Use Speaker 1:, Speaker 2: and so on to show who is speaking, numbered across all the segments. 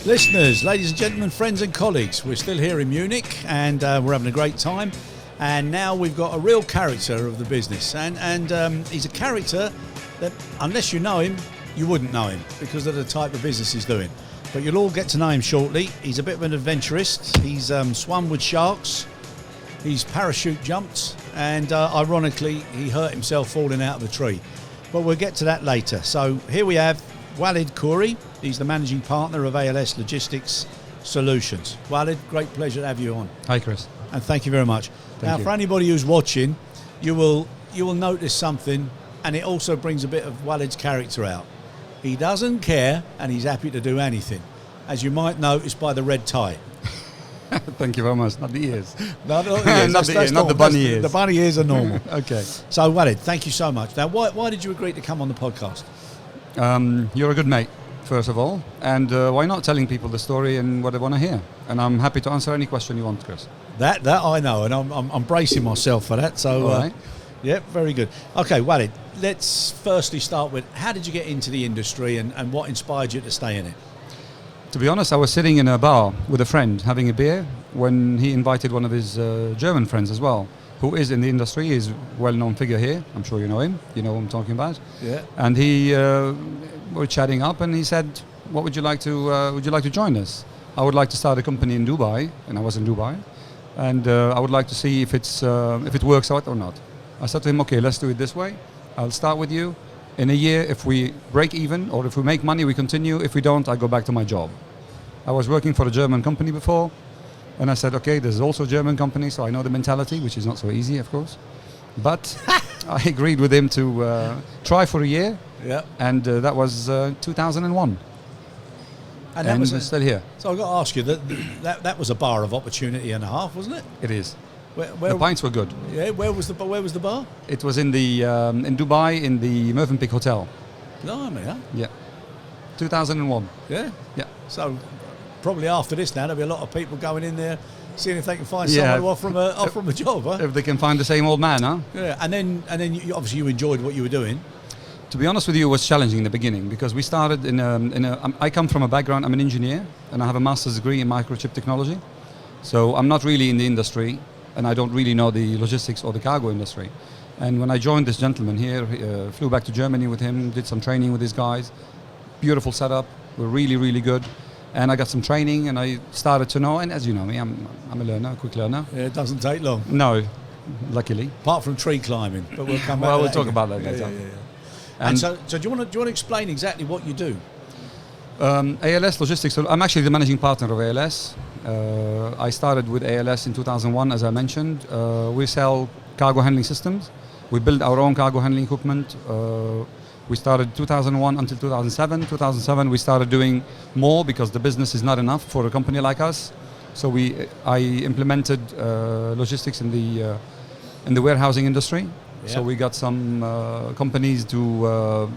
Speaker 1: Listeners, ladies and gentlemen, friends and colleagues, we're still here in Munich and we're having a great time. And now we've got a real character of the business. And he's a character that, unless you know him, you wouldn't know him because of the type of business he's doing. But you'll all get to know him shortly. He's a bit of an adventurist. He's swum with sharks. He's parachute jumped. And ironically, he hurt himself falling out of a tree. But we'll get to that later. So here we have Walid Khoury. He's the managing partner of ALS Logistics Solutions. Walid, great pleasure to have you on.
Speaker 2: Hi, Chris.
Speaker 1: And thank you very much. Now, for anybody who's watching, you will notice something, and it also brings a bit of Walid's character out. He doesn't care, and he's happy to do anything, as you might notice by the red tie.
Speaker 2: Thank you very much. Not the ears.
Speaker 1: Not the ears.
Speaker 2: Not the bunny ears.
Speaker 1: The bunny ears are normal.
Speaker 2: Okay.
Speaker 1: So, Walid, thank you so much. Now, why did you agree to come on the podcast?
Speaker 2: You're a good mate, first of all. And why not telling people the story and what they want to hear? And I'm happy to answer any question you want, Chris.
Speaker 1: That I know, and I'm bracing myself for that. So,
Speaker 2: all right.
Speaker 1: Yeah, very good. Okay, Walid, let's firstly start with, how did you get into the industry and what inspired you to stay in it?
Speaker 2: To be honest, I was sitting in a bar with a friend having a beer when he invited one of his German friends as well, who is in the industry. He's a well-known figure here. I'm sure you know him. You know who I'm talking about.
Speaker 1: Yeah.
Speaker 2: And we were chatting up, and he said, "What would you like to join us? I would like to start a company in Dubai," and I was in Dubai, and I would like to see if it works out or not. I said to him, "Okay, let's do it this way. I'll start with you. In a year, if we break even or if we make money, we continue. If we don't, I go back to my job." I was working for a German company before, and I said, "Okay, there's also a German company, so I know the mentality, which is not so easy, of course." But I agreed with him to try for a year, and that was 2001. And we're still here.
Speaker 1: So I've got to ask you, that was a bar of opportunity and a half, wasn't it?
Speaker 2: It is.
Speaker 1: Where
Speaker 2: the pints were good.
Speaker 1: Yeah, where was the bar?
Speaker 2: It was in Dubai in the Mövenpick Hotel.
Speaker 1: Blimey, huh?
Speaker 2: Yeah. 2001.
Speaker 1: Yeah?
Speaker 2: Yeah.
Speaker 1: So probably after this now, there'll be a lot of people going in there, seeing if they can find someone to offer them a job, huh?
Speaker 2: If they can find the same old man, huh?
Speaker 1: Yeah, and then obviously you enjoyed what you were doing.
Speaker 2: To be honest with you, it was challenging in the beginning because we started I come from a background, I'm an engineer, and I have a master's degree in microchip technology. So I'm not really in the industry, and I don't really know the logistics or the cargo industry. And when I joined this gentleman here, flew back to Germany with him, did some training with these guys. Beautiful setup, we're really, really good. And I got some training, and I started to know, and as you know me, I'm a learner, a quick learner.
Speaker 1: Yeah, it doesn't take long.
Speaker 2: No, luckily.
Speaker 1: Apart from tree climbing, but we'll come back
Speaker 2: well,
Speaker 1: to
Speaker 2: we'll
Speaker 1: that
Speaker 2: talk
Speaker 1: again.
Speaker 2: about that later.
Speaker 1: Yeah. And so do you want to explain exactly what you do?
Speaker 2: ALS Logistics, I'm actually the managing partner of ALS. I started with ALS in 2001, as I mentioned. We sell cargo handling systems. We build our own cargo handling equipment. We started 2001 until 2007. 2007 we started doing more because the business is not enough for a company like us. So I implemented logistics in the warehousing industry. Yep. So we got some companies to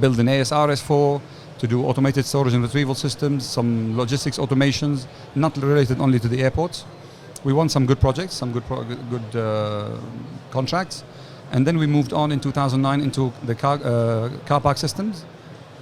Speaker 2: build an ASRS4, to do automated storage and retrieval systems, some logistics automations, not related only to the airports. We won some good projects, some good contracts. And then we moved on in 2009 into the car park systems.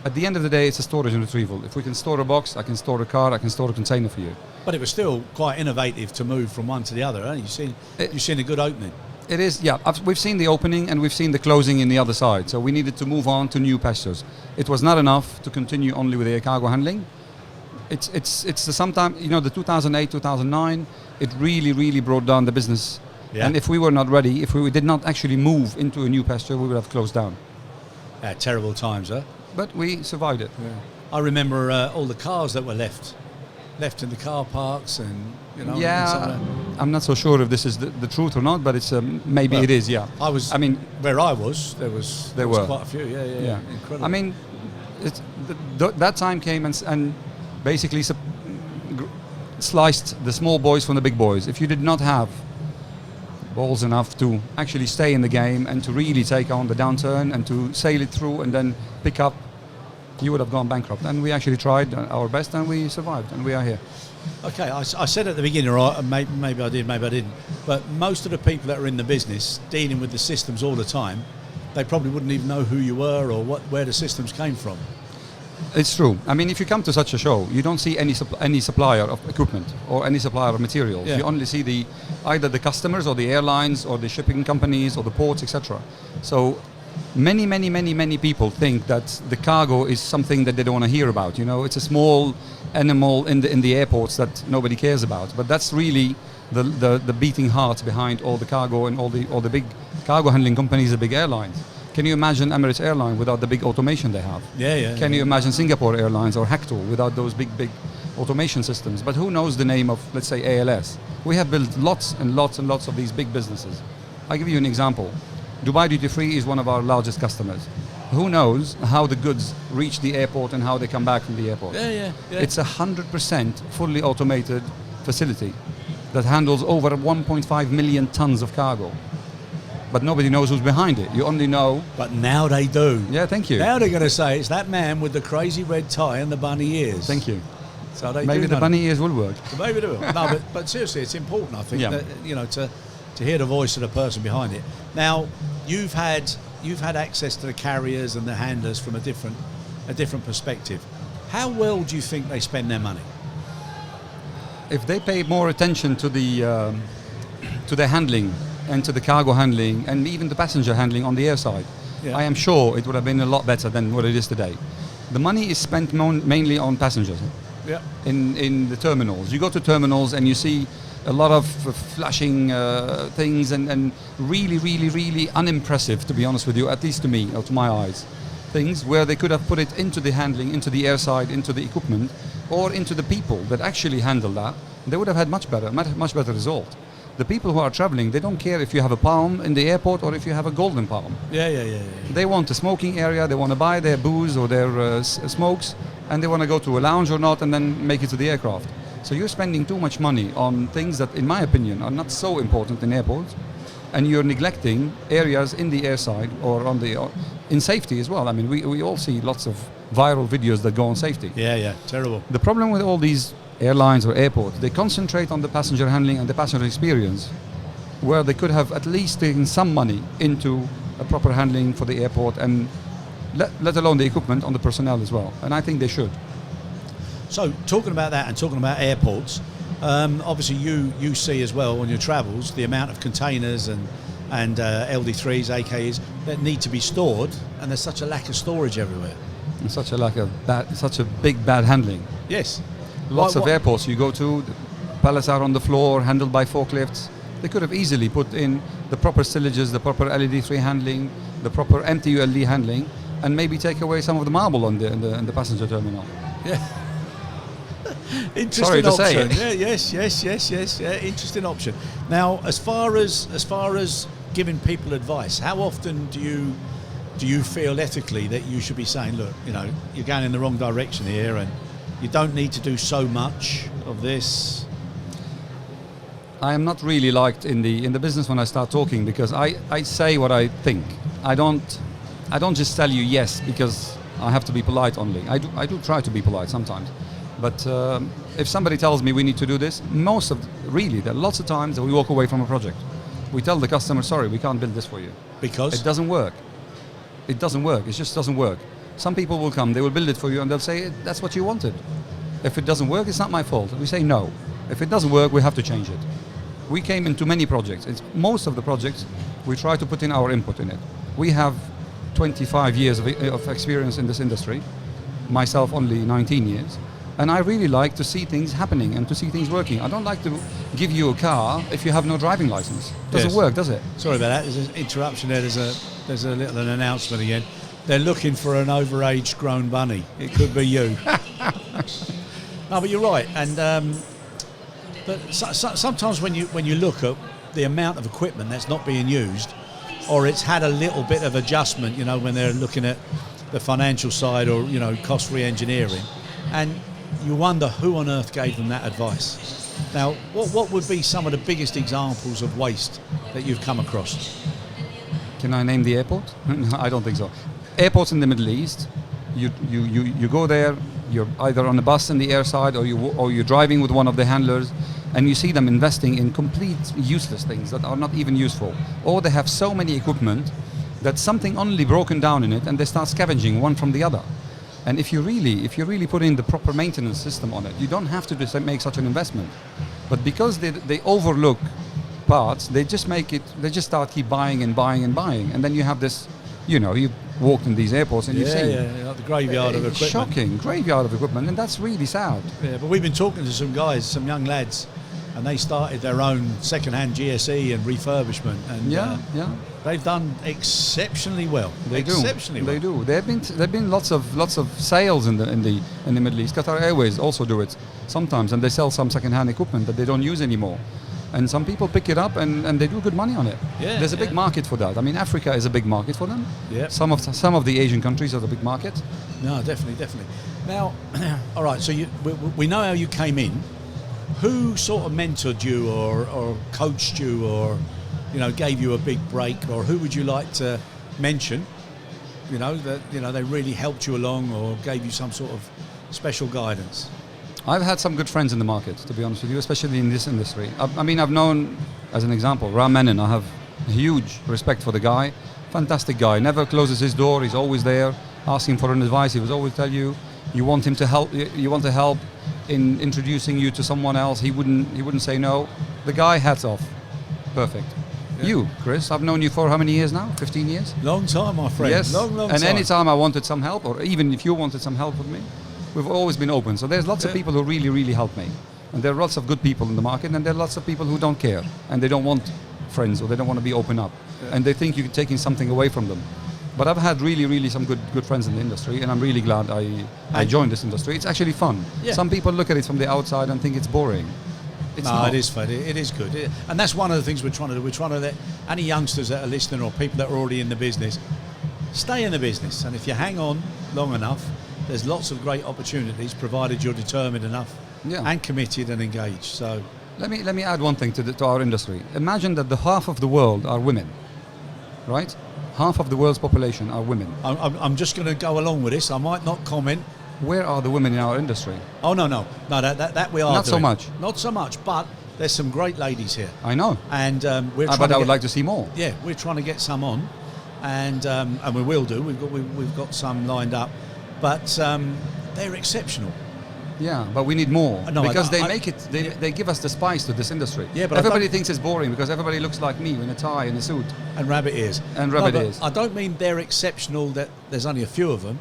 Speaker 2: At the end of the day, it's a storage and retrieval. If we can store a box, I can store a car, I can store a container for you.
Speaker 1: But it was still quite innovative to move from one to the other, haven't you? You've seen a good opening.
Speaker 2: It is, yeah. We've seen the opening and we've seen the closing in the other side. So we needed to move on to new pastures. It was not enough to continue only with air cargo handling. It's sometimes, the 2008, 2009, it really brought down the business. Yeah. And if we were not ready, if we did not actually move into a new pasture, we would have closed down.
Speaker 1: Terrible times, huh?
Speaker 2: But we survived it.
Speaker 1: Yeah. I remember all the cars that were left in the car parks, and
Speaker 2: Yeah, I'm not so sure if this is the truth or not, but it's maybe it is. Yeah.
Speaker 1: Where I was, there was quite a few. Yeah. Incredible.
Speaker 2: I mean, that time came and basically sliced the small boys from the big boys. If you did not have balls enough to actually stay in the game and to really take on the downturn and to sail it through and then pick up, you would have gone bankrupt. And we actually tried our best and we survived and we are here.
Speaker 1: Okay, I said at the beginning, right, maybe I did, maybe I didn't, but most of the people that are in the business dealing with the systems all the time, they probably wouldn't even know who you were or where the systems came from.
Speaker 2: It's true. I mean, if you come to such a show, you don't see any supplier of equipment or any supplier of materials.
Speaker 1: Yeah.
Speaker 2: You only see either the customers or the airlines or the shipping companies or the ports, etc. So many people think that the cargo is something that they don't want to hear about. You know, it's a small animal in the airports that nobody cares about. But that's really the beating heart behind all the cargo and all the big cargo handling companies, the big airlines. Can you imagine Emirates Airline without the big automation they have?
Speaker 1: Yeah.
Speaker 2: Can you imagine Singapore Airlines or Hector without those big automation systems? But who knows the name of, let's say, ALS? We have built lots and lots of these big businesses. I'll give you an example. Dubai Duty Free is one of our largest customers. Who knows how the goods reach the airport and how they come back from the airport?
Speaker 1: Yeah.
Speaker 2: It's 100% fully automated facility that handles over 1.5 million tons of cargo. But nobody knows who's behind it. You only know...
Speaker 1: But now they do.
Speaker 2: Yeah, thank you.
Speaker 1: Now they're going to say it's that man with the crazy red tie and the bunny ears.
Speaker 2: Thank you.
Speaker 1: So they
Speaker 2: Maybe the bunny ears will work.
Speaker 1: So maybe they will. No, but seriously, it's important, I think,
Speaker 2: Yeah.
Speaker 1: that, you know, to hear the voice of the person behind it. Now, you've had access to the carriers and the handlers from a different perspective. How well do you think they spend their money?
Speaker 2: If they pay more attention to the handling and to the cargo handling and even the passenger handling on the air side,
Speaker 1: Yeah.
Speaker 2: I am sure it would have been a lot better than what it is today. The money is spent mainly on passengers
Speaker 1: Yeah.
Speaker 2: in the terminals. You go to terminals and you see a lot of flashing things and really unimpressive, to be honest with you, at least to me or to my eyes. Things where they could have put it into the handling, into the airside, into the equipment, or into the people that actually handle that. They would have had much better result. The people who are traveling, they don't care if you have a palm in the airport or if you have a golden palm.
Speaker 1: Yeah.
Speaker 2: They want a smoking area, they want to buy their booze or their smokes, and they want to go to a lounge or not and then make it to the aircraft. So you're spending too much money on things that, in my opinion, are not so important in airports, and you're neglecting areas in the airside or in safety as well. I mean, we all see lots of viral videos that go on safety.
Speaker 1: Yeah, terrible.
Speaker 2: The problem with all these airlines or airports, they concentrate on the passenger handling and the passenger experience, where they could have at least taken some money into a proper handling for the airport and let alone the equipment on the personnel as well. And I think they should.
Speaker 1: So, talking about that and talking about airports, obviously you see as well on your travels the amount of containers and LD3s, AKs that need to be stored, and there's such a lack of storage everywhere.
Speaker 2: And such a big bad handling.
Speaker 1: Yes.
Speaker 2: Lots of airports you go to, the pallets are on the floor, handled by forklifts. They could have easily put in the proper stillages, the proper LED3 handling, the proper MTULD handling, and maybe take away some of the marble in the passenger terminal.
Speaker 1: Yeah. Interesting
Speaker 2: Sorry to
Speaker 1: option.
Speaker 2: say
Speaker 1: Yeah, yes. Yeah, interesting option. Now, as far as giving people advice, how often do you feel ethically that you should be saying, look, you know, you're going in the wrong direction here, and you don't need to do so much of this?
Speaker 2: I am not really liked in the business when I start talking, because I say what I think. I don't just tell you yes because I have to be polite only. I do try to be polite sometimes. But if somebody tells me we need to do this, there are lots of times that we walk away from a project. We tell the customer, sorry, we can't build this for you.
Speaker 1: Because?
Speaker 2: It doesn't work. It just doesn't work. Some people will come, they will build it for you, and they'll say, that's what you wanted. If it doesn't work, it's not my fault. We say no. If it doesn't work, we have to change it. We came into many projects. Most of the projects, we try to put in our input in it. We have 25 years of experience in this industry, myself only 19 years, and I really like to see things happening and to see things working. I don't like to give you a car if you have no driving license. Doesn't work, does it?
Speaker 1: Sorry about that. There's an interruption there. There's a little announcement again. They're looking for an overage grown bunny. It could be you. No, but you're right. And but sometimes when you look at the amount of equipment that's not being used, or it's had a little bit of adjustment, you know, when they're looking at the financial side or, you know, cost re-engineering, and you wonder who on earth gave them that advice. Now, what would be some of the biggest examples of waste that you've come across?
Speaker 2: Can I name the airport? I don't think so. Airports in the Middle East, you go there, you're either on a bus in the airside or you're driving with one of the handlers, and you see them investing in complete useless things that are not even useful. Or they have so many equipment that something only broken down in it, and they start scavenging one from the other. And if you really put in the proper maintenance system on it, you don't have to just make such an investment. But because they overlook parts, they just start keep buying and buying and buying, and then you have this, you walked in these airports and you've seen
Speaker 1: like the graveyard of equipment.
Speaker 2: Shocking graveyard of equipment, and that's really sad.
Speaker 1: Yeah, but we've been talking to some guys, some young lads, and they started their own second-hand GSE and refurbishment, and they've done exceptionally well. They do.
Speaker 2: There've been lots of sales in the Middle East. Qatar Airways also do it sometimes, and they sell some second-hand equipment that they don't use anymore. And some people pick it up and they do good money on it.
Speaker 1: Yeah,
Speaker 2: there's a big market for that. I mean, Africa is a big market for them.
Speaker 1: Yeah.
Speaker 2: Some of the Asian countries are a big market.
Speaker 1: No, definitely. Now, all right. So we know how you came in. Who sort of mentored you or coached you or gave you a big break, or who would you like to mention? That they really helped you along or gave you some sort of special guidance.
Speaker 2: I've had some good friends in the market, to be honest with you, especially in this industry. I've known, as an example, Ram Menon. I have huge respect for the guy. Fantastic guy. Never closes his door. He's always there, asking for an advice. He will always tell you, you want him to help. You want to help in introducing you to someone else. He wouldn't say no. The guy, hats off. Perfect. Yeah. You, Chris, I've known you for how many years now? 15 years?
Speaker 1: Long time, my friend.
Speaker 2: Yes.
Speaker 1: Long
Speaker 2: and
Speaker 1: time.
Speaker 2: any time I wanted some help, or even if you wanted some help with me, we've always been open. So there's lots of people who really, really help me. And there are lots of good people in the market, and there are lots of people who don't care, and they don't want friends, or they don't want to be open up. Yeah. And they think you're taking something away from them. But I've had really, really some good friends in the industry, and I'm really glad I joined this industry. It's actually fun. Yeah. Some people look at it from the outside and think it's boring. It's not.
Speaker 1: It is fun. It is good. And that's one of the things we're trying to do. We're trying to let any youngsters that are listening or people that are already in the business stay in the business. And if you hang on long enough, there's lots of great opportunities, provided you're determined enough and committed and engaged. So
Speaker 2: let me add one thing to our industry. Imagine that the half of the world are women, right? Half of the world's population are women.
Speaker 1: I'm just going to go along with this. I might not comment.
Speaker 2: Where are the women in our industry?
Speaker 1: Oh no, that we are.
Speaker 2: Not
Speaker 1: doing.
Speaker 2: so much.
Speaker 1: Not so much, but there's some great ladies here.
Speaker 2: I know.
Speaker 1: And we're trying.
Speaker 2: But I would like to see more.
Speaker 1: Yeah, we're trying to get some on, and we will do. We've got some lined up, but they're exceptional.
Speaker 2: Yeah, but we need more because they give us the spice to this industry.
Speaker 1: Yeah, but
Speaker 2: everybody thinks it's boring because everybody looks like me in a tie and a suit
Speaker 1: and rabbit ears. I don't mean they're exceptional. That there's only a few of them.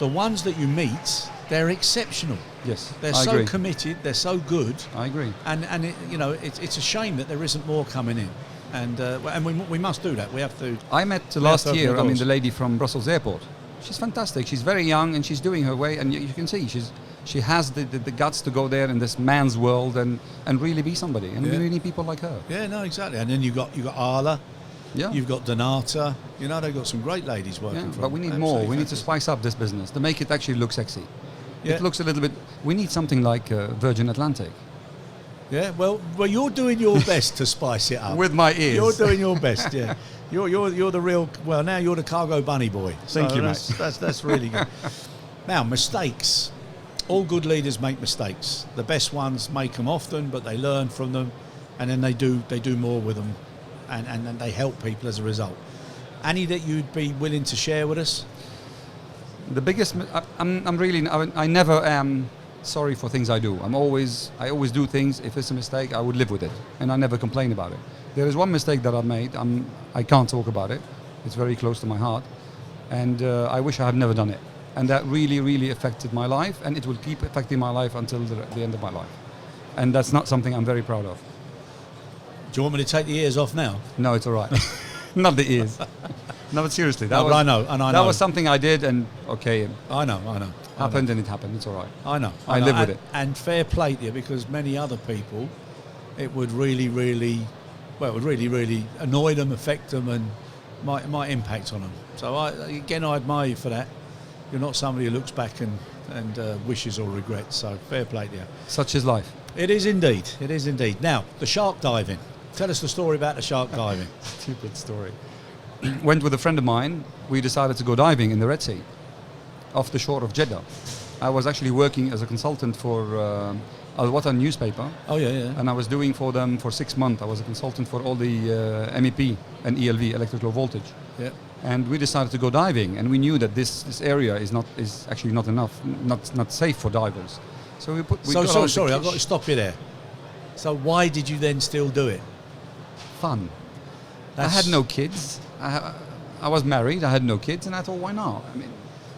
Speaker 1: The ones that you meet, they're exceptional.
Speaker 2: Yes,
Speaker 1: they're
Speaker 2: I
Speaker 1: so
Speaker 2: agree.
Speaker 1: Committed. They're so good.
Speaker 2: I agree.
Speaker 1: And it's a shame that there isn't more coming in. And we must do that. We have to.
Speaker 2: I met last year. The lady from Brussels Airport. She's fantastic. She's very young and she's doing her way. And you can see she has the guts to go there in this man's world and really be somebody. And we really need people like her.
Speaker 1: Yeah, no, exactly. And then you got Arla. Yeah. You've got Donata. They've got some great ladies working for them.
Speaker 2: But we need more. We need to spice up this business to make it actually look sexy. Yeah. It looks a little bit. We need something like Virgin Atlantic.
Speaker 1: Yeah. Well, you're doing your best to spice it up.
Speaker 2: With my ears.
Speaker 1: You're doing your best. Yeah. You're the real. Well, now you're the cargo bunny boy.
Speaker 2: Thank you, mate.
Speaker 1: That's really good. Now, mistakes. All good leaders make mistakes. The best ones make them often, but they learn from them, and then they do more with them, and they help people as a result. Any that you'd be willing to share with us?
Speaker 2: The biggest. I never am sorry for things I do. I always do things. If it's a mistake, I would live with it, and I never complain about it. There is one mistake that I've made. I can't talk about it. It's very close to my heart, and I wish I had never done it. And that really, really affected my life, and it will keep affecting my life until the end of my life. And that's not something I'm very proud of.
Speaker 1: Do you want me to take the ears off now?
Speaker 2: No, it's all right. Not the ears. No, but seriously,
Speaker 1: I know.
Speaker 2: That was something I did, and okay.
Speaker 1: I know.
Speaker 2: Happened and it happened. It's all right.
Speaker 1: I know.
Speaker 2: I live with it.
Speaker 1: And fair play to you, because many other people, it would really, really annoy them, affect them, and might impact on them. So I admire you for that. You're not somebody who looks back and wishes or regrets. So fair play to you.
Speaker 2: Such is life.
Speaker 1: It is indeed. It is indeed. Now, the shark diving. Tell us the story about the shark diving.
Speaker 2: Stupid story. Went with a friend of mine. We decided to go diving in the Red Sea, off the shore of Jeddah. I was actually working as a consultant for Al Watan newspaper.
Speaker 1: Oh yeah.
Speaker 2: And I was doing for them for 6 months. I was a consultant for all the MEP and ELV, electrical voltage.
Speaker 1: Yeah.
Speaker 2: And we decided to go diving, and we knew that this area is actually not enough, not safe for divers. So we
Speaker 1: sorry, I've got to stop you there. So why did you then still do it?
Speaker 2: Fun. I had no kids. I was married. I had no kids, and I thought, why not? I mean,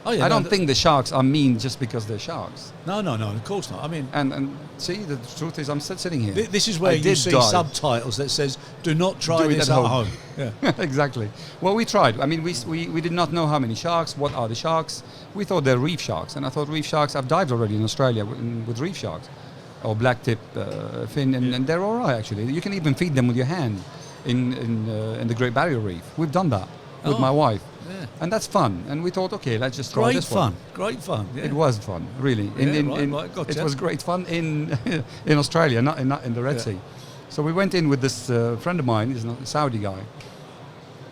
Speaker 2: I don't think the sharks are mean just because they're sharks.
Speaker 1: No, of course not. I mean,
Speaker 2: and see, the truth is, I'm sitting here.
Speaker 1: This is where you see subtitles that says, "Do not try this at home." Yeah,
Speaker 2: exactly. Well, we tried. I mean, we did not know how many sharks. What are the sharks? We thought they're reef sharks, and I thought reef sharks. I've dived already in Australia with reef sharks, or black tip fin, and they're all right actually. You can even feed them with your hand in the Great Barrier Reef. We've done that with my wife. Yeah. And that's fun. And we thought, okay, let's just try this one.
Speaker 1: Great fun. Yeah.
Speaker 2: It was fun, really.
Speaker 1: Gotcha.
Speaker 2: It was great fun in Australia, not in the Red Sea. So we went in with this friend of mine, he's a Saudi guy.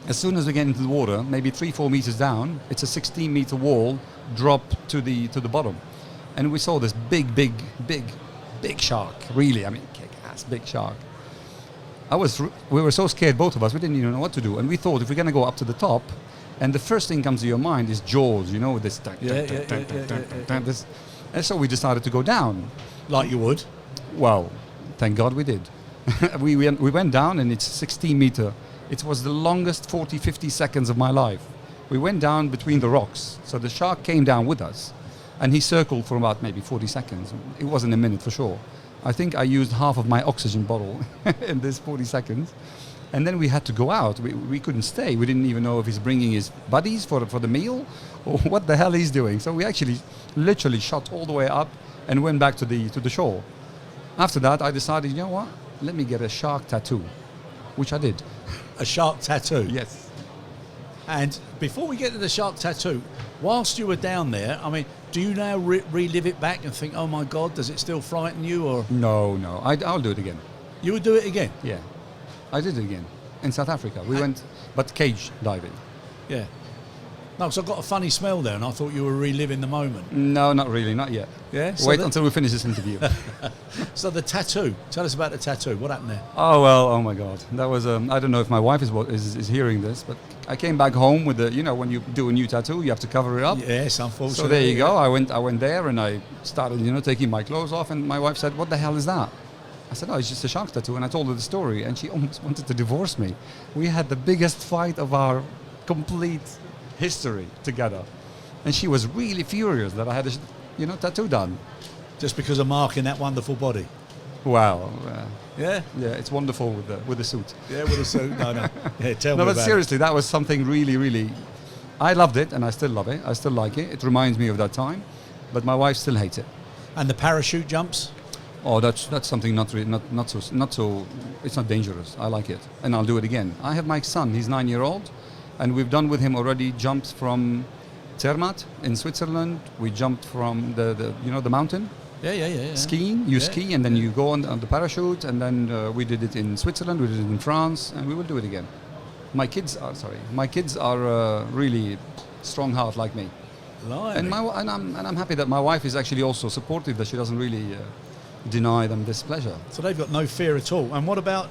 Speaker 2: As soon as we get into the water, maybe 3-4 meters down, it's a 16-meter wall drop to the bottom. And we saw this big shark, really. I mean, kick-ass big shark. We were so scared, both of us, we didn't even know what to do. And we thought, if we're going to go up to the top, and the first thing comes to your mind is Jaws, you know, with this. This. And so we decided to go down.
Speaker 1: Like you would?
Speaker 2: Well, thank God we did. we went down, and it's 16 meter. It was the longest 40-50 seconds of my life. We went down between the rocks. So the shark came down with us, and he circled for about maybe 40 seconds. It wasn't a minute for sure. I think I used half of my oxygen bottle in this 40 seconds. And then we had to go out. We couldn't stay. We didn't even know if he's bringing his buddies for the meal or what the hell he's doing. So we actually literally shot all the way up and went back to the shore. After that, I decided, you know what? Let me get a shark tattoo, which I did.
Speaker 1: A shark tattoo?
Speaker 2: Yes.
Speaker 1: And before we get to the shark tattoo, whilst you were down there, I mean, do you now relive it back and think, oh my God, does it still frighten you? Or
Speaker 2: No. I'll do it again.
Speaker 1: You would do it again?
Speaker 2: Yeah. I did it again in South Africa. We went, but cage diving.
Speaker 1: Yeah. No, because I got a funny smell there, and I thought you were reliving the moment.
Speaker 2: No, not really, not yet.
Speaker 1: Yeah.
Speaker 2: Wait until we finish this interview.
Speaker 1: So the tattoo. Tell us about the tattoo. What happened there?
Speaker 2: Oh well, oh my God, that was. I don't know if my wife is hearing this, but I came back home with the. You know, when you do a new tattoo, you have to cover it up.
Speaker 1: Yes, unfortunately.
Speaker 2: So there you go. I went there and I started, taking my clothes off, and my wife said, "What the hell is that?" I said, "Oh, it's just a shark tattoo," and I told her the story, and she almost wanted to divorce me. We had the biggest fight of our complete history together, and she was really furious that I had a tattoo done.
Speaker 1: Just because of marking that wonderful body.
Speaker 2: Wow.
Speaker 1: Yeah,
Speaker 2: it's wonderful with the suit.
Speaker 1: Yeah, with the suit. No. Yeah, tell me
Speaker 2: No,
Speaker 1: about
Speaker 2: but seriously, that was something really, really. I loved it, and I still love it. I still like it. It reminds me of that time, but my wife still hates it.
Speaker 1: And the parachute jumps.
Speaker 2: Oh, that's something not so. It's not dangerous. I like it, and I'll do it again. I have my son. He's 9-year-old, and we've done with him already jumps from Zermatt in Switzerland. We jumped from the mountain.
Speaker 1: Yeah.
Speaker 2: Skiing. You ski, and then you go on the parachute, and then we did it in Switzerland. We did it in France, and we will do it again. My kids are really strong heart like me. And I'm happy that my wife is actually also supportive. That she doesn't really. Deny them this pleasure.
Speaker 1: So they've got no fear at all. And what about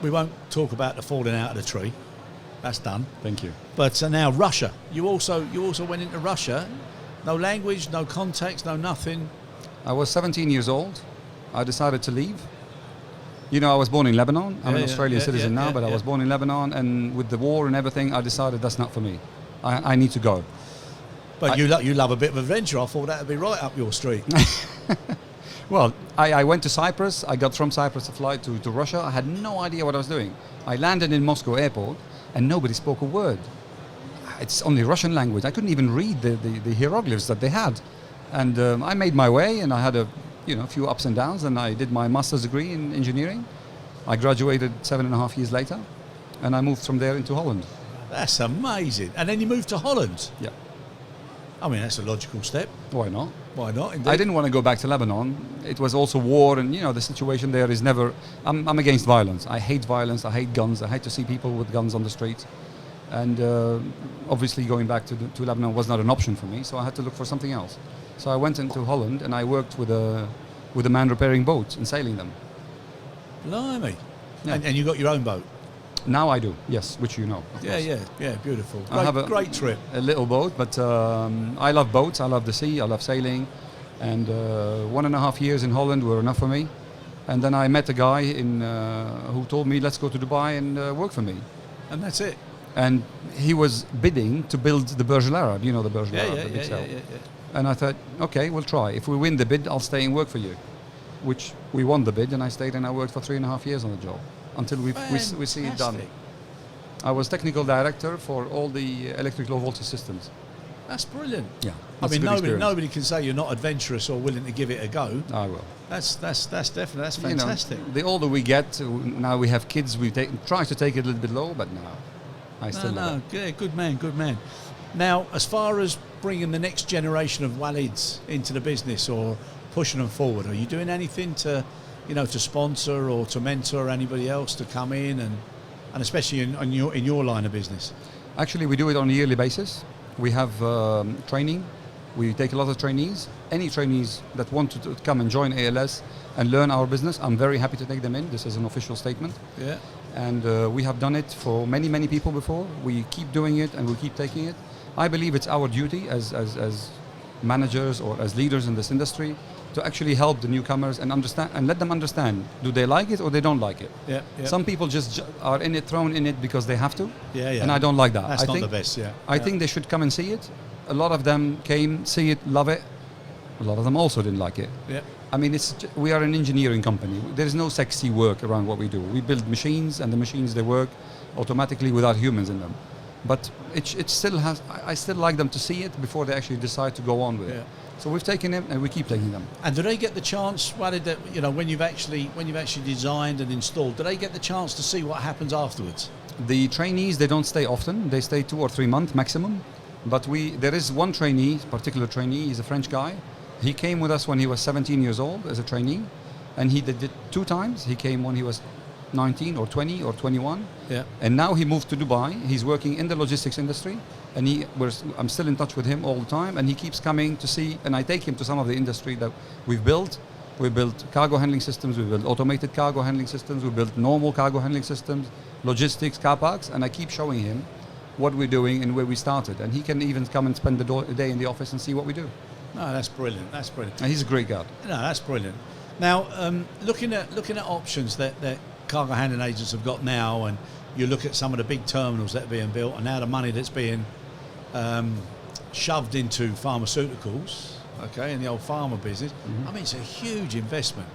Speaker 1: we won't talk about the falling out of the tree. That's done.
Speaker 2: Thank you.
Speaker 1: But now Russia. You also went into Russia. No language, no contacts, no nothing.
Speaker 2: I was 17 years old. I decided to leave. I was born in Lebanon. I'm an Australian citizen now, but I was born in Lebanon, and with the war and everything, I decided that's not for me. I need to go.
Speaker 1: But you love a bit of adventure. I thought that would be right up your street.
Speaker 2: Well, I went to Cyprus. I got from Cyprus a flight to Russia. I had no idea what I was doing. I landed in Moscow airport, and nobody spoke a word. It's only Russian language. I couldn't even read the hieroglyphs that they had. And I made my way, and I had a few ups and downs, and I did my master's degree in engineering. I graduated 7.5 years later, and I moved from there into Holland.
Speaker 1: That's amazing. And then you moved to Holland?
Speaker 2: Yeah.
Speaker 1: I mean, that's a logical step.
Speaker 2: Why not?
Speaker 1: Why not, indeed?
Speaker 2: I didn't want to go back to Lebanon. It was also war, and the situation there is never... I'm against violence. I hate violence. I hate guns. I hate to see people with guns on the street. And obviously going back to Lebanon was not an option for me, so I had to look for something else. So I went into Holland, and I worked with a man repairing boats and sailing them.
Speaker 1: Blimey.
Speaker 2: Yeah.
Speaker 1: And you got your own boat?
Speaker 2: Now I do, yes, which you know. Of
Speaker 1: Yeah,
Speaker 2: course.
Speaker 1: yeah, beautiful.
Speaker 2: I have
Speaker 1: Great trip.
Speaker 2: a little boat, but I love boats. I love the sea. I love sailing, and 1.5 years in Holland were enough for me. And then I met a guy who told me, "Let's go to Dubai and work for me."
Speaker 1: And that's it.
Speaker 2: And he was bidding to build the Burj Al Arab. You know the Burj Al Arab, the big cell. And I thought, okay, we'll try. If we win the bid, I'll stay and work for you. Which we won the bid, and I stayed and I worked for 3.5 years on the job until we see it done. I was technical director for all the electric low voltage systems.
Speaker 1: That's brilliant.
Speaker 2: Yeah,
Speaker 1: I mean,
Speaker 2: nobody
Speaker 1: nobody can say you're not adventurous or willing to give it a go.
Speaker 2: I will.
Speaker 1: That's definitely fantastic.
Speaker 2: You know, the older we get, now we have kids. We try to take it a little bit low, but now I still love it.
Speaker 1: Yeah, good man. Now, as far as bringing the next generation of Walids into the business or pushing them forward, are you doing anything to, to sponsor or to mentor anybody else to come in and especially in your line of business?
Speaker 2: Actually, we do it on a yearly basis. We have training. We take a lot of trainees. Any trainees that want to come and join ALS and learn our business, I'm very happy to take them in. This is an official statement.
Speaker 1: Yeah.
Speaker 2: And we have done it for many, many people before. We keep doing it and we keep taking it. I believe it's our duty as managers or as leaders in this industry to actually help the newcomers and understand and let them understand, do they like it or they don't like it?
Speaker 1: Yeah.
Speaker 2: Some people just are thrown in it because they have to.
Speaker 1: Yeah.
Speaker 2: And I don't like that.
Speaker 1: That's not the best,
Speaker 2: I think they should come and see it. A lot of them came, see it, love it. A lot of them also didn't like it.
Speaker 1: Yeah.
Speaker 2: I mean, we are an engineering company. There is no sexy work around what we do. We build machines, and the machines, they work automatically without humans in them. But it still has. I still like them to see it before they actually decide to go on with it. So we've taken them, and we keep taking them.
Speaker 1: And do they get the chance, Walid, that when you've actually designed and installed, do they get the chance to see what happens afterwards?
Speaker 2: The trainees, they don't stay often. They stay 2 or 3 months maximum. But there is one trainee, particular trainee. He's a French guy. He came with us when he was 17 years old as a trainee, and he did it 2 times. He came when he was 19 or 20 or 21.
Speaker 1: Yeah.
Speaker 2: And now he moved to Dubai. He's working in the logistics industry, and I'm still in touch with him all the time, and he keeps coming to see, and I take him to some of the industry that we've built. We built cargo handling systems, we built automated cargo handling systems, we built normal cargo handling systems, logistics, car parks, and I keep showing him what we're doing and where we started. And he can even come and spend the day in the office and see what we do.
Speaker 1: No, that's brilliant.
Speaker 2: And he's a great guy.
Speaker 1: No, that's brilliant. Now, looking at options that cargo handling agents have got now, and you look at some of the big terminals that are being built, and now the money that's being shoved into pharmaceuticals, okay, in the old pharma business. I mean, it's a huge investment.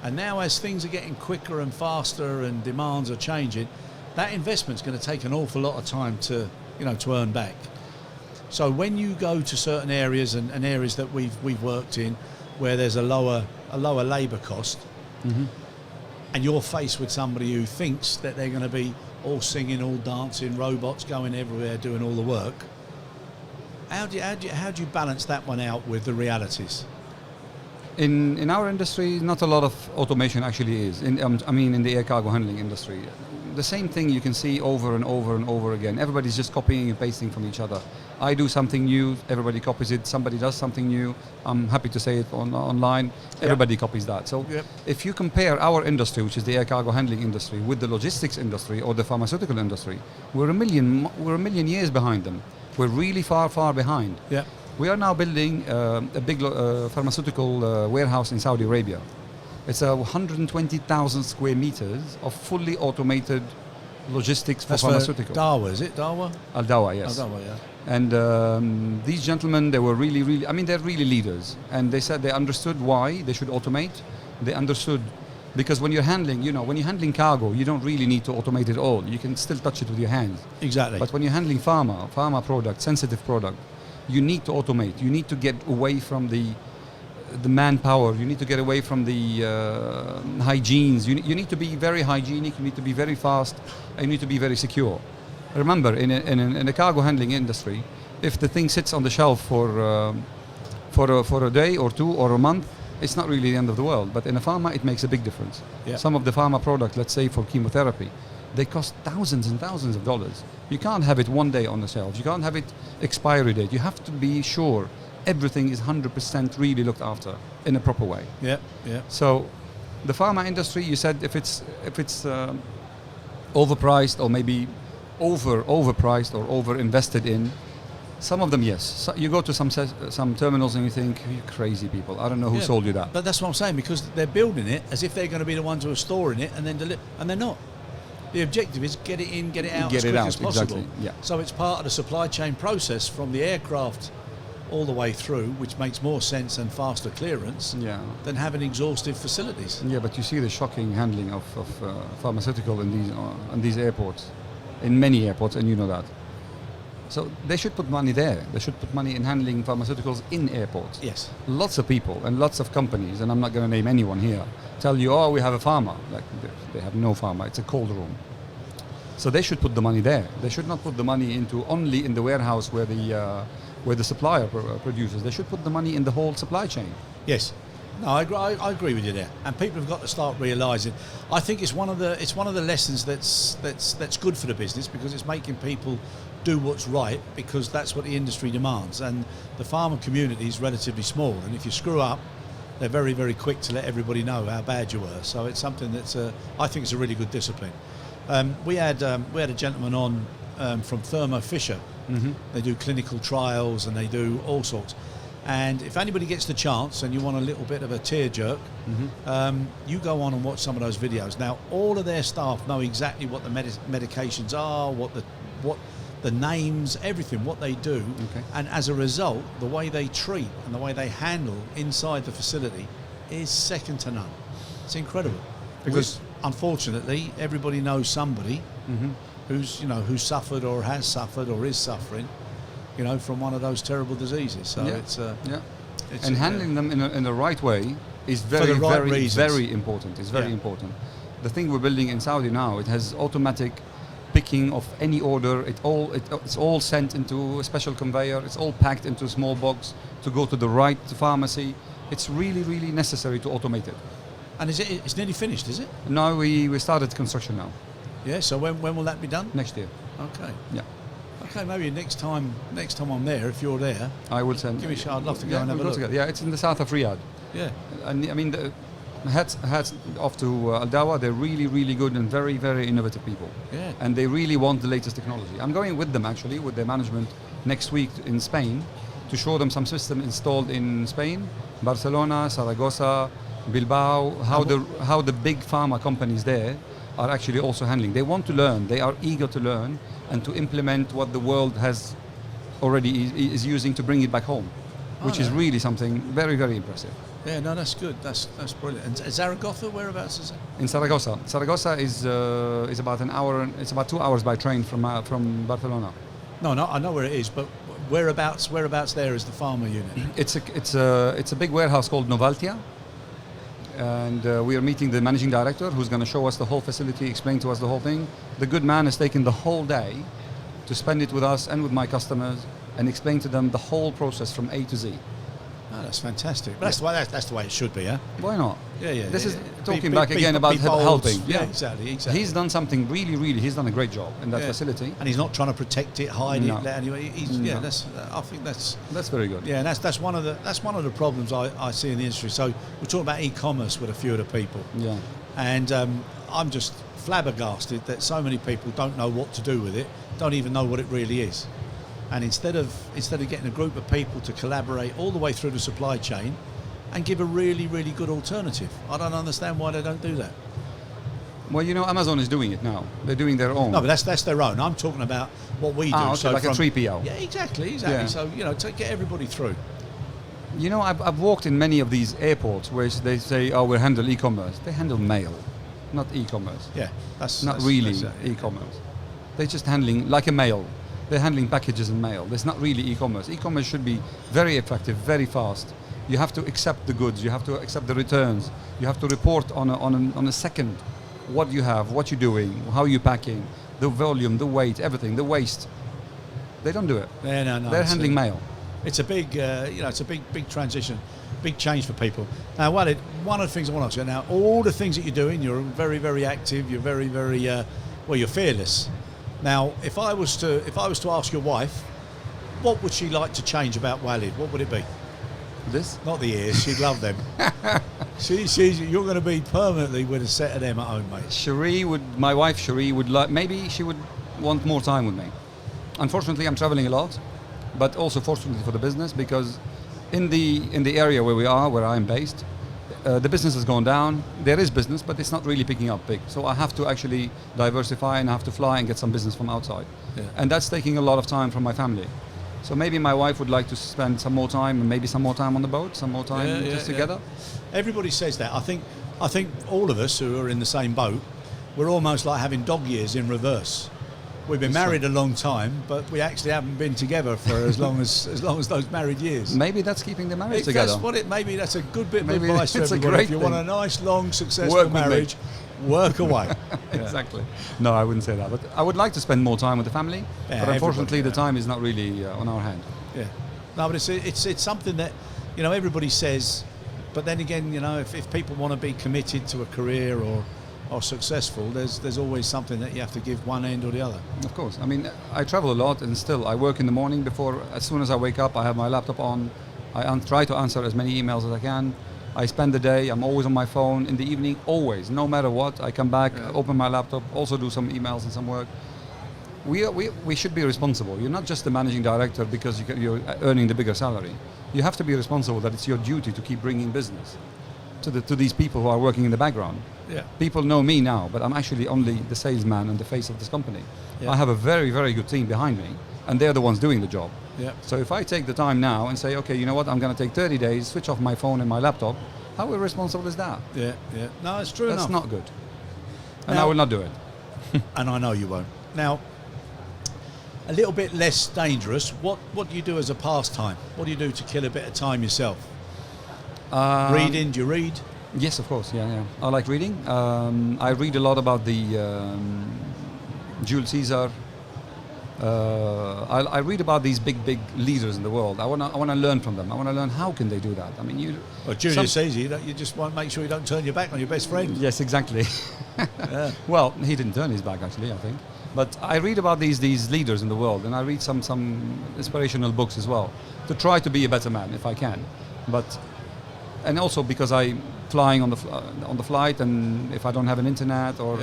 Speaker 1: And now, as things are getting quicker and faster, and demands are changing, that investment's going to take an awful lot of time to earn back. So when you go to certain areas and areas that we've worked in, where there's a lower labour cost, and you're faced with somebody who thinks that they're going to be all singing, all dancing, robots going everywhere, doing all the work, how do you balance that one out with the realities?
Speaker 2: In our industry, not a lot of automation actually is. In the air cargo handling industry, the same thing you can see over and over and over again. Everybody's just copying and pasting from each other. I do something new, everybody copies it. Somebody does something new, I'm happy to say it online, everybody copies that. So if you compare our industry, which is the air cargo handling industry, with the logistics industry or the pharmaceutical industry, we're a million years behind them. We're really far behind.
Speaker 1: Yeah.
Speaker 2: We are now building a big pharmaceutical warehouse in Saudi Arabia. It's 120,000 square meters of fully automated logistics for pharmaceuticals.
Speaker 1: Dawa, is it? Dawa?
Speaker 2: Al Dawa, yes.
Speaker 1: Al Dawa, yeah.
Speaker 2: And these gentlemen, they were really, they're really leaders. And they said they understood why they should automate. They understood, because when you're handling cargo, you don't really need to automate it all. You can still touch it with your hands.
Speaker 1: Exactly.
Speaker 2: But when you're handling pharma product, sensitive product, you need to automate. You need to get away from the manpower. You need to get away from the hygienes. You need to be very hygienic. You need to be very fast. And you need to be very secure. Remember, in a cargo handling industry, if the thing sits on the shelf for a day or 2 or a month, it's not really the end of the world. But in a pharma, it makes a big difference. Yeah. Some of the pharma products, let's say for chemotherapy, they cost thousands and thousands of dollars. You can't have it one day on the shelves. You can't have it expiry date. You have to be sure everything is 100% really looked after in a proper way.
Speaker 1: Yeah.
Speaker 2: So the pharma industry, you said if it's overpriced or maybe overpriced or over invested in. Some of them, yes. So you go to some terminals and you think, you crazy people. I don't know who sold you that.
Speaker 1: But that's what I'm saying, because they're building it as if they're going to be the ones who are storing it and then deliver, and they're not. The objective is get it in, get it out as quick as possible.
Speaker 2: Exactly. Yeah.
Speaker 1: So it's part of the supply chain process from the aircraft all the way through, which makes more sense and faster clearance than having exhaustive facilities.
Speaker 2: Yeah, but you see the shocking handling of pharmaceutical in these airports, in many airports, and you know that. So they should put money there. They should put money in handling pharmaceuticals in airports.
Speaker 1: Yes.
Speaker 2: Lots of people and lots of companies, and I'm not going to name anyone here, tell you, oh, we have a pharma. Like, they have no pharma. It's a cold room. So they should put the money there. They should not put the money into only in the warehouse where the supplier produces. They should put the money in the whole supply chain.
Speaker 1: Yes. No, I agree with you there, and people have got to start realising. I think it's one of the lessons that's good for the business, because it's making people do what's right, because that's what the industry demands. And the pharma community is relatively small, and if you screw up, they're very, very quick to let everybody know how bad you were. So it's something that's I think it's a really good discipline. We had a gentleman on from Thermo Fisher.
Speaker 2: Mm-hmm.
Speaker 1: They do clinical trials and they do all sorts. And if anybody gets the chance and you want a little bit of a tear jerk, you go on and watch some of those videos. Now, all of their staff know exactly what the medications are, what the names, everything, what they do.
Speaker 2: Okay.
Speaker 1: And as a result, the way they treat and the way they handle inside the facility is second to none. It's incredible. Because unfortunately, everybody knows somebody who suffered or has suffered or is suffering, from one of those terrible diseases. So it's
Speaker 2: and handling them in the right way is very, very important. It's very important. The thing we're building in Saudi now, it has automatic picking of any order. It's all sent into a special conveyor. It's all packed into a small box to go to the right pharmacy. It's really, really necessary to automate it.
Speaker 1: And it's nearly finished, is it?
Speaker 2: No, we started construction now.
Speaker 1: Yeah. So when will that be done?
Speaker 2: Next year.
Speaker 1: Okay.
Speaker 2: Yeah.
Speaker 1: Okay, maybe next time I'm there, if you're there,
Speaker 2: I will send.
Speaker 1: Give me a shot. I'd love to go and have a look.
Speaker 2: Yeah, it's in the south of Riyadh.
Speaker 1: Yeah.
Speaker 2: And I mean, hats off to Al Dawa. They're really, really good and very, very innovative people.
Speaker 1: Yeah.
Speaker 2: And they really want the latest technology. I'm going with them actually, with their management next week in Spain, to show them some system installed in Spain, Barcelona, Zaragoza, Bilbao, how the big pharma companies there are actually also handling. They want to learn. They are eager to learn and to implement what the world has already is using to bring it back home, which is really something very, very impressive.
Speaker 1: Yeah, no, that's good. That's brilliant. And Zaragoza, whereabouts is it?
Speaker 2: In Zaragoza. Zaragoza is about an hour. It's about 2 hours by train from Barcelona.
Speaker 1: No, I know where it is, but whereabouts there is the pharma unit?
Speaker 2: It's a big warehouse called Novaltia. And we are meeting the managing director, who's going to show us the whole facility, explain to us the whole thing. The good man has taken the whole day to spend it with us and with my customers and explain to them the whole process from A to Z.
Speaker 1: Oh, that's fantastic. But that's the way it should be, huh?
Speaker 2: Why not?
Speaker 1: Yeah.
Speaker 2: This is talking back again about helping.
Speaker 1: Yeah, exactly.
Speaker 2: He's done something really, he's done a great job in that facility.
Speaker 1: And he's not trying to protect it, hide it, let anyone. I think that's
Speaker 2: very good.
Speaker 1: Yeah, and that's one of the problems I see in the industry. So we're talking about e-commerce with a few of the people.
Speaker 2: Yeah.
Speaker 1: And I'm just flabbergasted that so many people don't know what to do with it, don't even know what it really is. And instead of getting a group of people to collaborate all the way through the supply chain and give a really, really good alternative, I don't understand why they don't do that.
Speaker 2: Well, Amazon is doing it now. They're doing their own.
Speaker 1: No, but that's their own. I'm talking about what we do.
Speaker 2: Okay, so like a 3PL.
Speaker 1: Yeah, exactly. Yeah. So, to get everybody through.
Speaker 2: I've walked in many of these airports where they say, oh, we handle e-commerce. They handle mail, not e-commerce.
Speaker 1: Yeah, that's
Speaker 2: really e-commerce. They're just handling like a mail. They're handling packages and mail. There's not really e-commerce. E-commerce should be very effective, very fast. You have to accept the goods. You have to accept the returns. You have to report on a second what you have, what you're doing, how you're packing, the volume, the weight, everything, the waste. They don't do it.
Speaker 1: Yeah, no.
Speaker 2: They're handling mail.
Speaker 1: It's a big, it's a big transition, big change for people. Now, Walid, one of the things I want to ask you now, all the things that you're doing, you're very, very active. You're very, very, you're fearless. Now, if I was to ask your wife, what would she like to change about Walid? What would it be?
Speaker 2: This?
Speaker 1: Not the ears. She'd love them. You're going to be permanently with a set of them at home, mate.
Speaker 2: My wife Cherie would like, maybe she would want more time with me. Unfortunately, I'm traveling a lot, but also fortunately for the business, because in the area where I'm based, the business has gone down. There is business, but it's not really picking up big. So I have to actually diversify and I have to fly and get some business from outside.
Speaker 1: Yeah.
Speaker 2: And that's taking a lot of time from my family. So maybe my wife would like to spend some more time, and maybe some more time on the boat, some more time together.
Speaker 1: Everybody says that. I think all of us who are in the same boat, we're almost like having dog years in reverse. We've been married a long time, but we actually haven't been together for as long as those married years.
Speaker 2: Maybe that's keeping the marriage together.
Speaker 1: Maybe that's a good bit of
Speaker 2: Maybe
Speaker 1: advice for
Speaker 2: it's a
Speaker 1: everybody.
Speaker 2: great
Speaker 1: If you
Speaker 2: thing.
Speaker 1: want a nice, long, successful marriage, work away.
Speaker 2: Exactly. No, I wouldn't say that. But I would like to spend more time with the family.
Speaker 1: Yeah,
Speaker 2: but unfortunately, the time is not really on our hand.
Speaker 1: Yeah. No, but it's something that, everybody says, but then again, if people want to be committed to a career or successful, there's always something that you have to give one end or the other.
Speaker 2: Of course. I mean, I travel a lot, and still I work in the morning as soon as I wake up, I have my laptop on. I try to answer as many emails as I can. I spend the day, I'm always on my phone. In the evening, always, no matter what, I come back, open my laptop, also do some emails and some work. We should be responsible. You're not just the managing director because you're earning the bigger salary. You have to be responsible that it's your duty to keep bringing business to these people who are working in the background.
Speaker 1: Yeah.
Speaker 2: People know me now, but I'm actually only the salesman and the face of this company.
Speaker 1: Yeah.
Speaker 2: I have a very, very good team behind me, and they're the ones doing the job.
Speaker 1: Yeah.
Speaker 2: So if I take the time now and say, okay, you know what, I'm going to take 30 days, switch off my phone and my laptop, how irresponsible is that?
Speaker 1: Yeah. No, it's true
Speaker 2: That's
Speaker 1: enough.
Speaker 2: not good. And
Speaker 1: Now-
Speaker 2: I will not do it.
Speaker 1: And I know you won't. Now, a little bit less dangerous. What do you do as a pastime? What do you do to kill a bit of time yourself? Reading? Do you read?
Speaker 2: Yes, of course. Yeah. I like reading. I read a lot about the Jules Caesar. I read about these big leaders in the world. I want to learn from them. I want to learn how can they do that. I mean,
Speaker 1: Well, Julius Caesar, you just want to make sure you don't turn your back on your best friend.
Speaker 2: Yes, exactly.
Speaker 1: Yeah.
Speaker 2: Well, he didn't turn his back actually, I think. But I read about these leaders in the world, and I read some inspirational books as well to try to be a better man if I can. And also because I'm flying on the flight, and if I don't have an internet or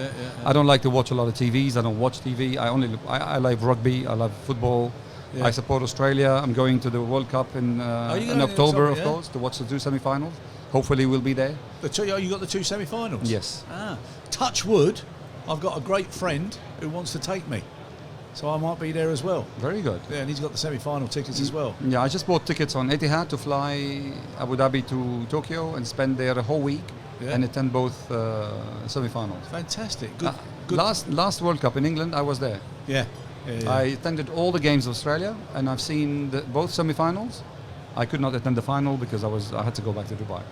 Speaker 2: I don't like to watch a lot of TVs. I don't watch TV. I like rugby. I love football.
Speaker 1: Yeah.
Speaker 2: I support Australia. I'm going to the World Cup in October, of course, to watch the 2 semi-finals. Hopefully, we'll be there.
Speaker 1: You got the 2 semi-finals?
Speaker 2: Yes.
Speaker 1: Touch wood, I've got a great friend who wants to take me. So I might be there as well.
Speaker 2: Very good.
Speaker 1: Yeah, and he's got the semi-final tickets as well.
Speaker 2: Yeah, I just bought tickets on Etihad to fly Abu Dhabi to Tokyo and spend there a whole week and attend both semi-finals.
Speaker 1: Fantastic. Good.
Speaker 2: Last World Cup in England, I was there.
Speaker 1: Yeah.
Speaker 2: I attended all the games of Australia, and I've seen both semi-finals. I could not attend the final because I had to go back to Dubai.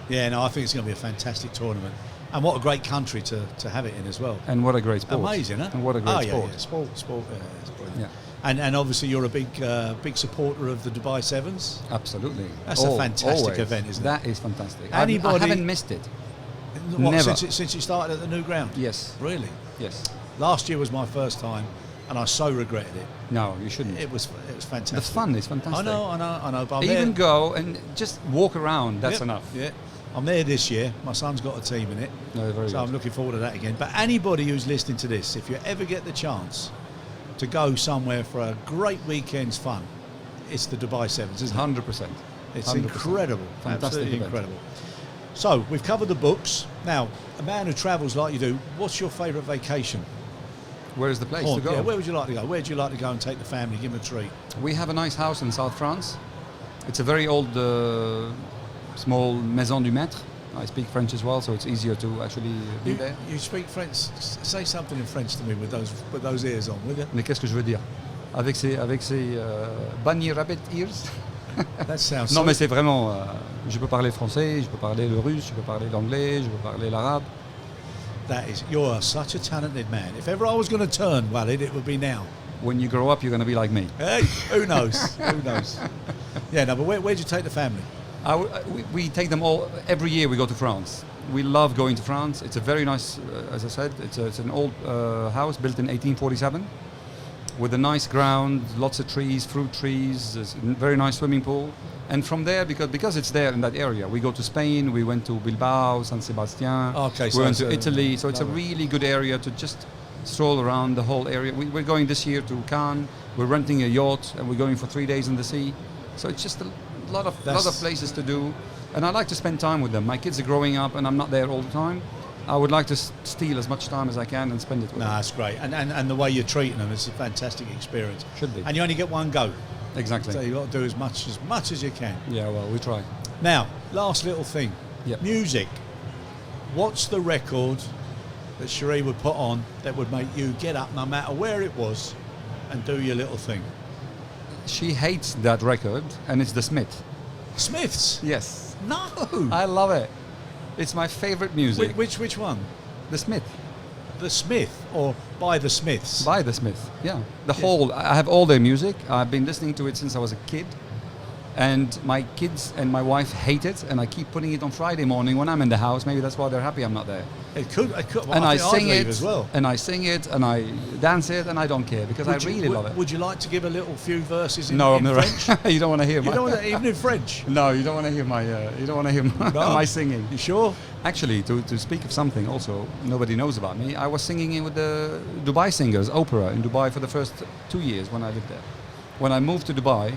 Speaker 1: Yeah, no, I think it's going to be a fantastic tournament. And what a great country to have it in as well.
Speaker 2: And what a great sport.
Speaker 1: Amazing, huh?
Speaker 2: And what a great sport.
Speaker 1: Yeah. Sport. It's brilliant.
Speaker 2: Yeah.
Speaker 1: And obviously you're a big supporter of the Dubai Sevens.
Speaker 2: Absolutely.
Speaker 1: That's a fantastic
Speaker 2: always.
Speaker 1: event, isn't it?
Speaker 2: That is fantastic. I haven't missed it.
Speaker 1: What,
Speaker 2: Never.
Speaker 1: Since you started at the new ground?
Speaker 2: Yes.
Speaker 1: Really?
Speaker 2: Yes.
Speaker 1: Last year was my first time, and I so regretted it.
Speaker 2: No, you shouldn't.
Speaker 1: It was fantastic.
Speaker 2: The fun is fantastic.
Speaker 1: I know. But I'm
Speaker 2: Even
Speaker 1: there.
Speaker 2: go and just walk around, that's enough.
Speaker 1: Yeah. I'm there this year. My son's got a team in it.
Speaker 2: No, very
Speaker 1: so
Speaker 2: good.
Speaker 1: I'm looking forward to that again. But anybody who's listening to this, if you ever get the chance to go somewhere for a great weekend's fun, it's the Dubai Sevens, isn't it?
Speaker 2: 100%.
Speaker 1: It's
Speaker 2: 100%.
Speaker 1: incredible.
Speaker 2: Fantastic
Speaker 1: Absolutely
Speaker 2: event.
Speaker 1: incredible. So we've covered the books. Now, a man who travels like you do, what's your favourite vacation?
Speaker 2: Where is the place to go?
Speaker 1: Yeah, where would you like to go? Where would you like to go and take the family, give them a treat?
Speaker 2: We have a nice house in South France. It's a very old, small maison du maître. I speak French as well, so it's easier to actually be there.
Speaker 1: You speak French. Say something in French to me with those ears on, will you?
Speaker 2: Mais qu'est-ce que je veux dire? Avec ces bunny rabbit ears.
Speaker 1: That sounds.
Speaker 2: Non, mais c'est vraiment. Je peux parler français, je peux parler le russe, je peux parler l'anglais, je peux parler l'arabe.
Speaker 1: You're such a talented man. If ever I was going to turn, Walid, it would be now.
Speaker 2: When you grow up, you're going to be like me.
Speaker 1: Hey, who knows? Who knows? Yeah, no, but where'd you take the family?
Speaker 2: We take them all. Every year we go to France. We love going to France. It's a very nice, as I said, it's an old house built in 1847. with a nice ground, lots of trees, fruit trees, there's a very nice swimming pool. And from there, because it's there in that area, we go to Spain, we went to Bilbao, San Sebastian,
Speaker 1: Okay,
Speaker 2: we went to Italy. So it's a really good area to just stroll around the whole area. We're going this year to Cannes, we're renting a yacht, and we're going for 3 days in the sea. So it's just a lot of places to do. And I like to spend time with them. My kids are growing up and I'm not there all the time. I would like to steal as much time as I can and spend it with them.
Speaker 1: That's great. And the way you're treating them is a fantastic experience.
Speaker 2: Should be.
Speaker 1: And you only get one go.
Speaker 2: Exactly.
Speaker 1: So you've got to do as much as you can.
Speaker 2: Yeah, well, we try.
Speaker 1: Now, last little thing.
Speaker 2: Yep.
Speaker 1: Music. What's the record that Cherie would put on that would make you get up no matter where it was and do your little thing?
Speaker 2: She hates that record, and it's the Smith.
Speaker 1: Smiths?
Speaker 2: Yes.
Speaker 1: No.
Speaker 2: I love it. It's my favorite music.
Speaker 1: Which one?
Speaker 2: The Smith.
Speaker 1: The Smith or by the Smiths?
Speaker 2: By the Smith, yeah. Whole, I have all their music. I've been listening to it since I was a kid. And my kids and my wife hate it, and I keep putting it on Friday morning when I'm in the house. Maybe that's why they're happy I'm not there.
Speaker 1: It could. Well,
Speaker 2: And I sing
Speaker 1: I'd leave
Speaker 2: it
Speaker 1: as well.
Speaker 2: and I sing it, and I dance it, and I don't care because I really love it.
Speaker 1: Would you like to give a little few verses in,
Speaker 2: No,
Speaker 1: in
Speaker 2: I'm
Speaker 1: French?
Speaker 2: You don't want to hear
Speaker 1: You
Speaker 2: my.
Speaker 1: don't want to, even in French?
Speaker 2: No, you don't want to hear my. You don't want to hear my,
Speaker 1: No?
Speaker 2: my singing.
Speaker 1: You sure?
Speaker 2: Actually, to speak of something also nobody knows about me, I was singing with the Dubai Singers opera in Dubai for the first 2 years when I lived there. When I moved to Dubai,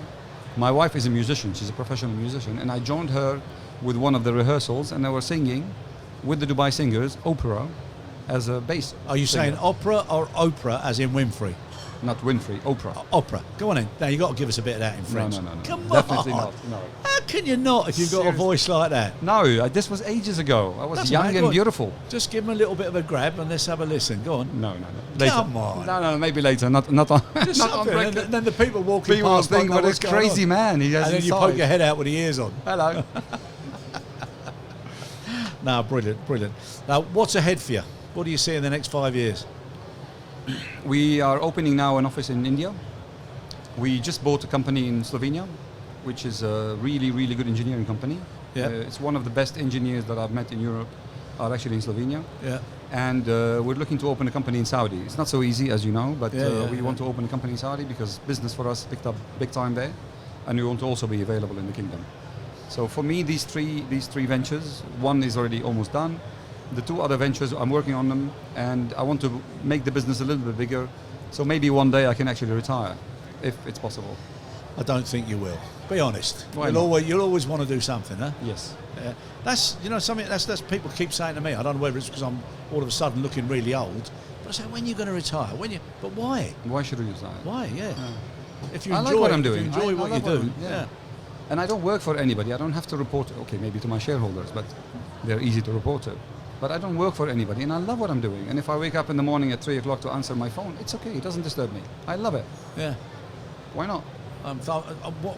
Speaker 2: my wife is a musician, she's a professional musician, and I joined her with one of the rehearsals, and they were singing with the Dubai Singers opera as a bass.
Speaker 1: Are you
Speaker 2: singer.
Speaker 1: saying opera or Oprah as in Winfrey?
Speaker 2: Not Winfrey, opera.
Speaker 1: Opera. Go on then. Now you've got to give us a bit of that in French.
Speaker 2: No.
Speaker 1: Come
Speaker 2: Definitely
Speaker 1: on.
Speaker 2: not. No.
Speaker 1: How can you not if you've got a
Speaker 2: Seriously.
Speaker 1: voice like that?
Speaker 2: No, this was ages ago. I was
Speaker 1: That's
Speaker 2: young
Speaker 1: right, go
Speaker 2: and
Speaker 1: on.
Speaker 2: beautiful.
Speaker 1: Just give them a little bit of a grab and let's have a listen. Go on.
Speaker 2: No. Later.
Speaker 1: Come on.
Speaker 2: No, maybe later. Not on.
Speaker 1: Just
Speaker 2: not on
Speaker 1: something.
Speaker 2: record.
Speaker 1: And then the people walking
Speaker 2: People will
Speaker 1: past
Speaker 2: think,
Speaker 1: won't know
Speaker 2: what
Speaker 1: what's
Speaker 2: this
Speaker 1: going
Speaker 2: crazy
Speaker 1: on.
Speaker 2: man he has
Speaker 1: And then you
Speaker 2: inside.
Speaker 1: poke your head out with the ears on.
Speaker 2: Hello.
Speaker 1: No, brilliant. Now, what's ahead for you? What do you see in the next 5 years?
Speaker 2: We are opening now an office in India. We just bought a company in Slovenia, which is a really, really good engineering company.
Speaker 1: Yeah.
Speaker 2: It's one of the best engineers that I've met in Europe are actually in Slovenia.
Speaker 1: Yeah.
Speaker 2: And we're looking to open a company in Saudi. It's not so easy, as you know, but we want to open a company in Saudi because business for us picked up big time there, and we want to also be available in the kingdom. So for me, these three ventures, one is already almost done. The two other ventures, I'm working on them, and I want to make the business a little bit bigger. So maybe one day I can actually retire, if it's possible.
Speaker 1: I don't think you will. Be honest.
Speaker 2: Why
Speaker 1: You'll
Speaker 2: not?
Speaker 1: always want to do something, huh?
Speaker 2: Yes.
Speaker 1: Yeah. That's something that's people keep saying to me. I don't know whether it's because I'm all of a sudden looking really old, but I say, when are you going to retire? But why?
Speaker 2: Why should we retire?
Speaker 1: Why? Yeah. If you
Speaker 2: I
Speaker 1: enjoy
Speaker 2: like what I'm
Speaker 1: if
Speaker 2: doing.
Speaker 1: you enjoy
Speaker 2: I
Speaker 1: what
Speaker 2: love
Speaker 1: you
Speaker 2: what
Speaker 1: do.
Speaker 2: I'm- yeah. And I don't work for anybody. I don't have to report, okay, maybe to my shareholders, but they're easy to report to. But I don't work for anybody, and I love what I'm doing. And if I wake up in the morning at 3 o'clock to answer my phone, it's okay. It doesn't disturb me. I love it.
Speaker 1: Yeah.
Speaker 2: Why not?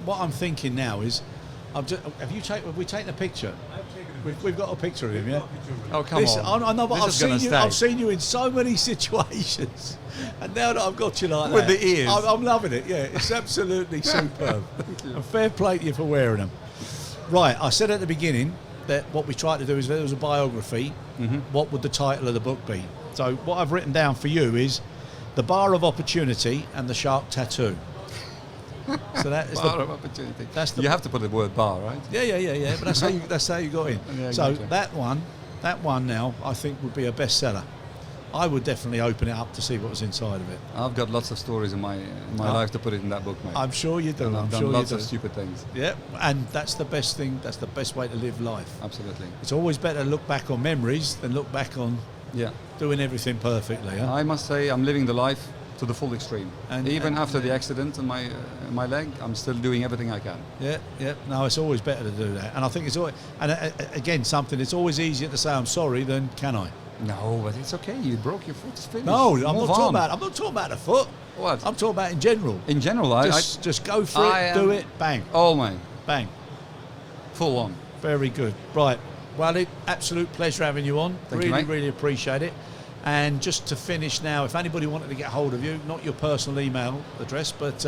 Speaker 1: What I'm thinking now is, have we taken a picture? We've got a picture of him, yeah.
Speaker 2: Oh, come on.
Speaker 1: I know, but
Speaker 2: This is gonna stay.
Speaker 1: I've seen you in so many situations, and now that I've got you like
Speaker 2: With
Speaker 1: that,
Speaker 2: the ears.
Speaker 1: I'm loving it. Yeah, it's absolutely superb. And fair play to you for wearing them. Right, I said at the beginning that what we tried to do is there was a biography. What would the title of the book be? So what I've written down for you is The Bar of Opportunity and the Shark Tattoo. So that is
Speaker 2: Bar
Speaker 1: the
Speaker 2: of opportunity.
Speaker 1: that's the
Speaker 2: You have to put the word bar, right?
Speaker 1: yeah. But that's how you got in.
Speaker 2: Yeah,
Speaker 1: So
Speaker 2: gotcha.
Speaker 1: that one now I think would be a bestseller. I would definitely open it up to see what was inside of it.
Speaker 2: I've got lots of stories in my life to put it in that book, mate.
Speaker 1: I'm sure you do.
Speaker 2: And
Speaker 1: I'm
Speaker 2: I've done
Speaker 1: sure
Speaker 2: lots
Speaker 1: you
Speaker 2: of
Speaker 1: do.
Speaker 2: stupid things.
Speaker 1: Yeah, and that's the best thing. That's the best way to live life.
Speaker 2: Absolutely.
Speaker 1: It's always better to look back on memories than look back on
Speaker 2: Yeah.
Speaker 1: doing everything perfectly. Huh?
Speaker 2: I must say I'm living the life to the full extreme.
Speaker 1: And-
Speaker 2: Even
Speaker 1: and-
Speaker 2: after the accident in my leg, I'm still doing everything I can.
Speaker 1: Yeah. No, it's always better to do that. And I think it's always, and again, something. It's always easier to say I'm sorry than can I?
Speaker 2: No, but it's okay. You broke your foot. It's finished.
Speaker 1: No, I'm
Speaker 2: Move
Speaker 1: not talking
Speaker 2: on.
Speaker 1: about. I'm not talking about the foot.
Speaker 2: What?
Speaker 1: I'm talking about in general.
Speaker 2: In general,
Speaker 1: Just go for it. Do it. Bang.
Speaker 2: Oh man,
Speaker 1: Bang.
Speaker 2: full on.
Speaker 1: Very good. Right. Walid, absolute pleasure having you on.
Speaker 2: Thank you,
Speaker 1: really,
Speaker 2: mate.
Speaker 1: really appreciate it. And just to finish now, if anybody wanted to get hold of you, not your personal email address, but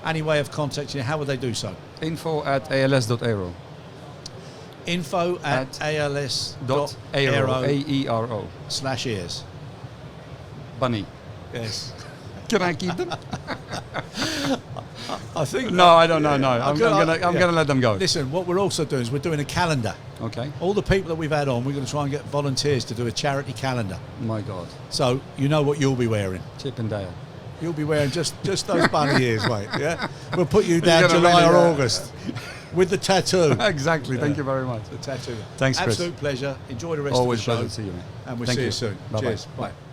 Speaker 1: any way of contacting you, how would they do so?
Speaker 2: info@als.aero.
Speaker 1: Info at als.aero
Speaker 2: .aero. AERO.
Speaker 1: /ears.
Speaker 2: Bunny.
Speaker 1: Yes.
Speaker 2: Can I keep them?
Speaker 1: I think.
Speaker 2: No, I don't know. No, I'm gonna let them go.
Speaker 1: Listen, what we're also doing is we're doing a calendar.
Speaker 2: Okay.
Speaker 1: All the people that we've had on, we're going to try and get volunteers to do a charity calendar.
Speaker 2: My God.
Speaker 1: So you know what you'll be wearing.
Speaker 2: Chip and Dale.
Speaker 1: You'll be wearing just those bunny ears, mate. Yeah. We'll put you down
Speaker 2: gonna
Speaker 1: July
Speaker 2: really,
Speaker 1: or August with the tattoo.
Speaker 2: Exactly.
Speaker 1: Yeah.
Speaker 2: Thank you very much.
Speaker 1: The tattoo.
Speaker 2: Thanks, Chris.
Speaker 1: Absolute pleasure. Enjoy the rest
Speaker 2: Always
Speaker 1: of the show.
Speaker 2: pleasure to see you, mate.
Speaker 1: And we'll
Speaker 2: Thank
Speaker 1: see you
Speaker 2: you.
Speaker 1: soon.
Speaker 2: Bye-bye.
Speaker 1: Cheers.
Speaker 2: Bye.
Speaker 1: Bye.